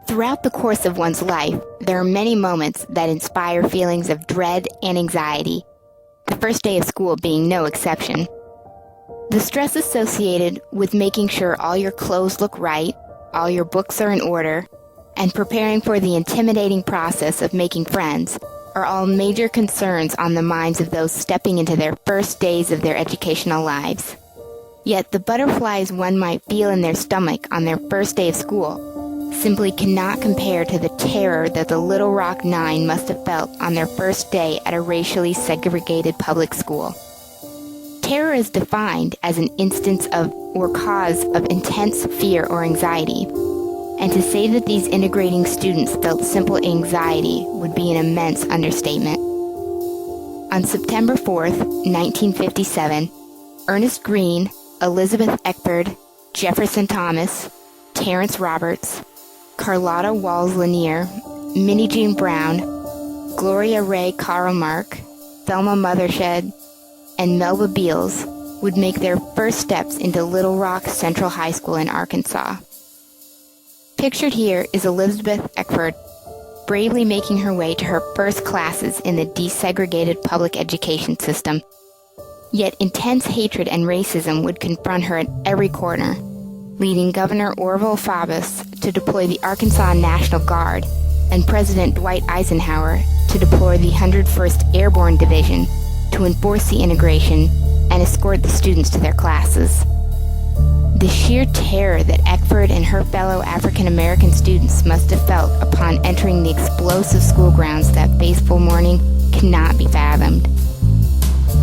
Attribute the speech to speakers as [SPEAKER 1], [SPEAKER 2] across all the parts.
[SPEAKER 1] Throughout the course of one's life, there are many moments that inspire feelings of dread and anxiety, the first day of school being no exception. The stress associated with making sure all your clothes look right, all your books are in order, and preparing for the intimidating process of making friends are all major concerns on the minds of those stepping into their first days of their educational lives. Yet the butterflies one might feel in their stomach on their first day of school simply cannot compare to the terror that the Little Rock Nine must have felt on their first day at a racially segregated public school. Terror is defined as an instance of or cause of intense fear or anxiety, and to say that these integrating students felt simple anxiety would be an immense understatement. On September 4th, 1957, Ernest Green, Elizabeth Eckford, Jefferson Thomas, Terrence Roberts, Carlotta Walls Lanier, Minnie Jean Brown, Gloria Ray Karl Mark, Thelma Mothershed, and Melba Beals would make their first steps into Little Rock Central High School in Arkansas. Pictured here is Elizabeth Eckford, bravely making her way to her first classes in the desegregated public education system. Yet intense hatred and racism would confront her at every corner, leading Governor Orville Faubus to deploy the Arkansas National Guard and President Dwight Eisenhower to deploy the 101st Airborne Division to enforce the integration and escort the students to their classes. The sheer terror that Eckford and her fellow African-American students must have felt upon entering the explosive school grounds that fateful morning cannot be fathomed.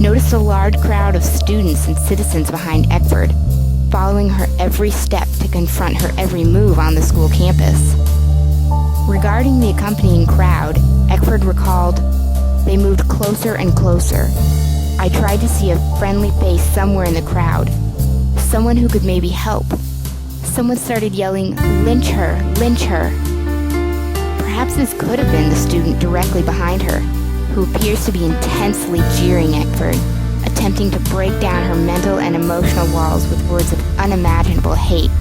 [SPEAKER 1] Notice the large crowd of students and citizens behind Eckford, following her every step to confront her every move on the school campus. Regarding the accompanying crowd, Eckford recalled, "They moved closer and closer. I tried to see a friendly face somewhere in the crowd, someone who could maybe help. Someone started yelling, 'Lynch her, lynch her.' Perhaps this could have been the student directly behind her, who appears to be intensely jeering Eckford, attempting to break down her mental and emotional walls with words of unimaginable hate,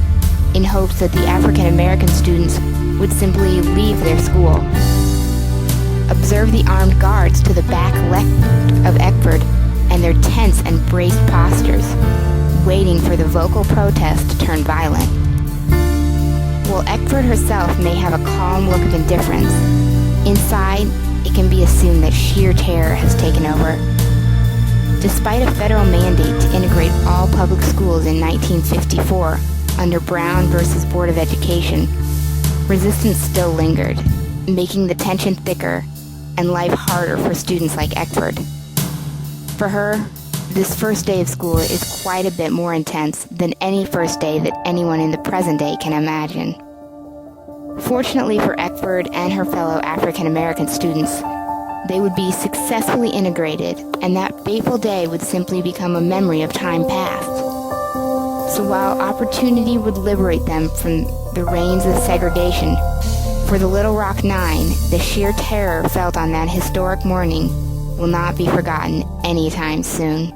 [SPEAKER 1] in hopes that the African American students would simply leave their school. Observe the armed guards to the back left of Eckford and their tense and braced postures, waiting for the vocal protest to turn violent. While Eckford herself may have a calm look of indifference, inside it can be assumed that sheer terror has taken over. Despite a federal mandate to integrate all public schools in 1954 under Brown versus Board of Education, resistance still lingered, making the tension thicker and life harder for students like Eckford. For her, this first day of school is quite a bit more intense than any first day that anyone in the present day can imagine. Fortunately for Eckford and her fellow African American students, they would be successfully integrated, and that fateful day would simply become a memory of time past. So while opportunity would liberate them from the reins of segregation, for the Little Rock Nine, the sheer terror felt on that historic morning will not be forgotten anytime soon.